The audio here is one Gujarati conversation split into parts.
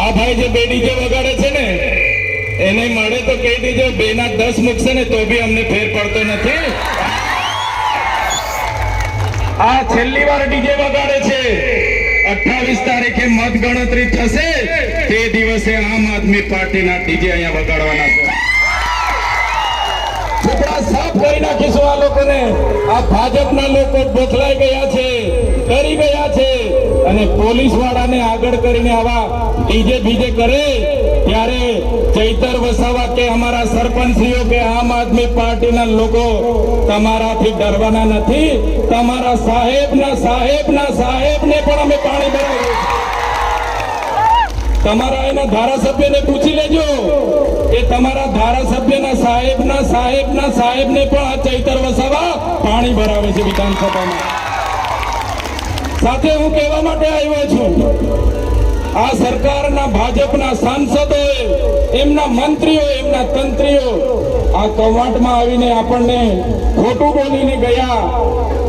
આ ભાઈ જે બે ડીજે વગાડે છે ને એને મળે તો કહી દીજો, 2 ના 10 મૂકશે ને તો બી અમને ફેર પડતો નથી. આ છેલ્લી વાર ડીજે વગાડે છે. 28 તારીખે મત ગણતરી થશે તે દિવસે આમ આદમી પાર્ટીના ડીજે અહીંયા વગાડવાના છે. ટુકડા સાફ કરી નાખીશું આ લોકોને. આ ભાજપના લોકો બોખલાઈ ગયા છે, ડરી ગયા છે, અને પોલીસ વાળાને આગળ કરીને આવા ડીજે બીજે કરે ત્યારે ચૈતર વસાવા કે અમારા સરપંચીઓ કે આમ આદમી પાર્ટીના લોકો તમારાથી ડરવાના નથી. તમારા સાહેબને પણ અમે પાણી ભરાવીએ. તમારા એના ધારાસભ્યને પૂછી લેજો કે તમારા ધારાસભ્યના સાહેબને પણ આ ચૈતર વસાવા પાણી ભરાવે છે વિધાનસભામાં. સાથે હું કહેવા માટે આવ્યો છું, આ સરકારના ભાજપના સાંસદોએ, એમના મંત્રીઓ, એમના તંત્રીઓ આ કવાંટમાં આવીને આપણને ખોટું બોલીને ગયા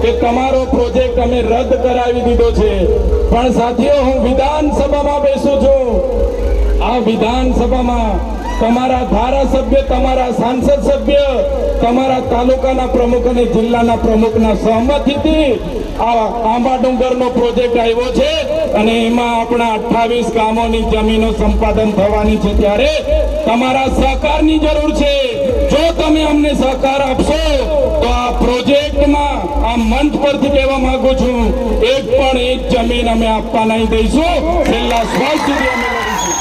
કે તમારો પ્રોજેક્ટ અમે રદ કરાવી દીધો છે. પણ સાથીઓ, હું વિધાનસભામાં બેસું છું. આ વિધાનસભામાં તમારા ધારાસભ્ય, તમારા સાંસદ સભ્ય, તમારા તાલુકાના પ્રમુખ અને જિલ્લાના પ્રમુખના સહમતિથી આ આંબા ડુંગરનો પ્રોજેક્ટ આવ્યો છે અને એમાં આપણા 28 ગામોની જમીનો સંપાદન થવાની છે. ત્યારે તમારા સહકારની જરૂર છે. જો તમે અમને સહકાર આપશો તો આ પ્રોજેક્ટમાં આ મંચ પરથી કહેવા માંગુ છું, એક પણ ઇંચ જમીન અમે આપવા નહીં દઈશું. છેલ્લા શ્વાસ સુધી અમે લડીશું.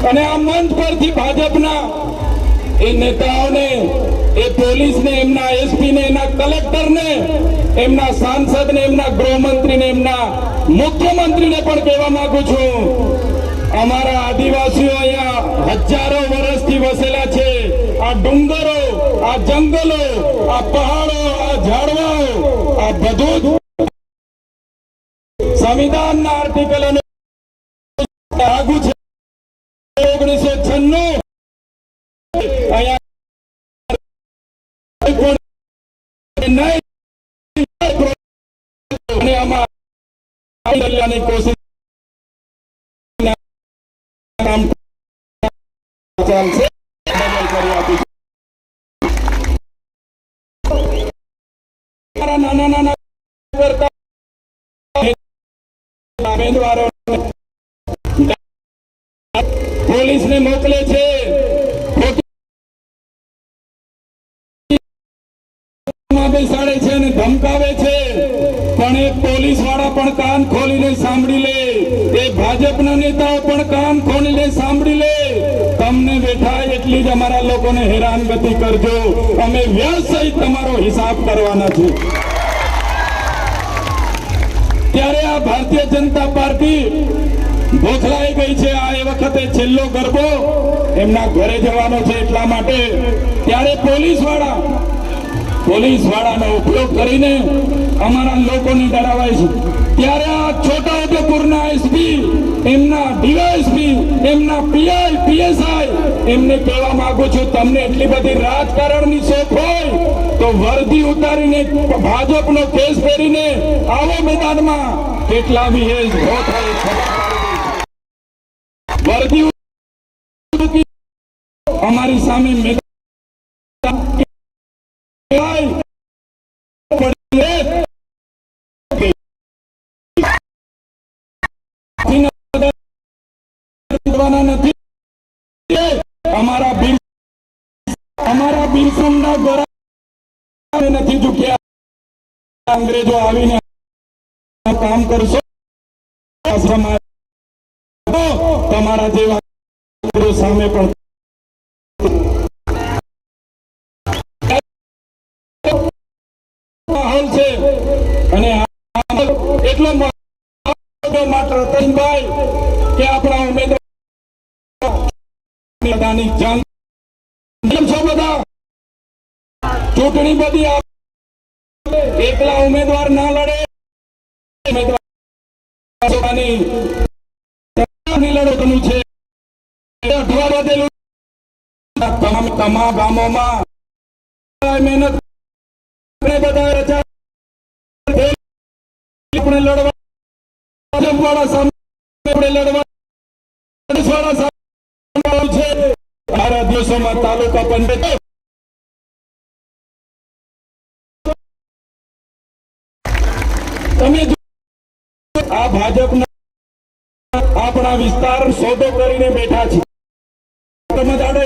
અને આ મંચ પરથી ભાજપના એ નેતાઓને, એ પોલીસને, એમના એસપીને, એના કલેક્ટરને, એમના સાંસદને, એમના ગૃહમંત્રીને, એમના મુખ્યમંત્રીને પણ કહેવા માંગુ છું, અમારા આદિવાસીઓ અહીંયા હજારો વર્ષથી વસેલા છે. આ ડુંગરો, આ જંગલો, આ પહાડો, આ ઝાડવાઓ, આ બધું સંવિધાનના આર્ટિકલ લાગુ છે. 1996 કોશિશ ચાલશે. નાના ઉમેદવારો પોલીસને મોકલે છે, બેસાડે છે અને ધમકાવે છે. પણ એ પોલીસ વાળા પણ કાન ખોલીને સાંભળી લે, એ ભાજપના નેતાઓ પણ કાન ખોલીને સાંભળી લે. તમને બેઠા એટલી જ અમારા લોકોને હેરાનગતિ કરજો. અમે વ્યાજ સહિત તમારો હિસાબ કરવાના છે. ત્યારે આ ભારતીય જનતા પાર્ટી બોખલાઈ ગઈ છે. આ એ વખતે છેલ્લો ગરબો એમના ઘરે જવાનો છે એટલા માટે. ત્યારે પોલીસ વાળાનો ઉપયોગ કરીને અમારા લોકોને ડરાવાય છે. ત્યારે આ છોટાઉદેપુરના એસપી, એમના ડીવાયએસપી, એમના પીઆઈ, પીએસઆઈ એમને કહેવા માંગુ છું, તમને એટલી બધી રાજકારણની શોખ હોય તો વર્દી ઉતારીને ભાજપનો કેસ પહેરીને આવો મેદાનમાં. કેટલા બી એ વર્દી અમારી સામે નથી. અમારા બિરસુમના ગોરા નથી ઝૂક્યા. અંગ્રેજો આવીને કામ કરશો, તમારા જેવા સામે પણ માહોલ છે. અને એટલો માત્ર રતનભાઈ કે આપણા ઉમેદવારની જંગ છો. બધા ચૂંટણી બધી એકલા ઉમેદવાર ના લડે, લડવાનું છે. તમામ ગામોમાં મહેનત બધા રચા આપણે લડવા સામે લડવા વાળા સાંભળ્યું છે મારા દિવસોમાં તાલુકા પંચાયત તમે આ ભાજપના આપણા વિસ્તાર સોદો કરીને બેઠા છે વિસ્તાર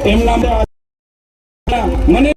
એમના મને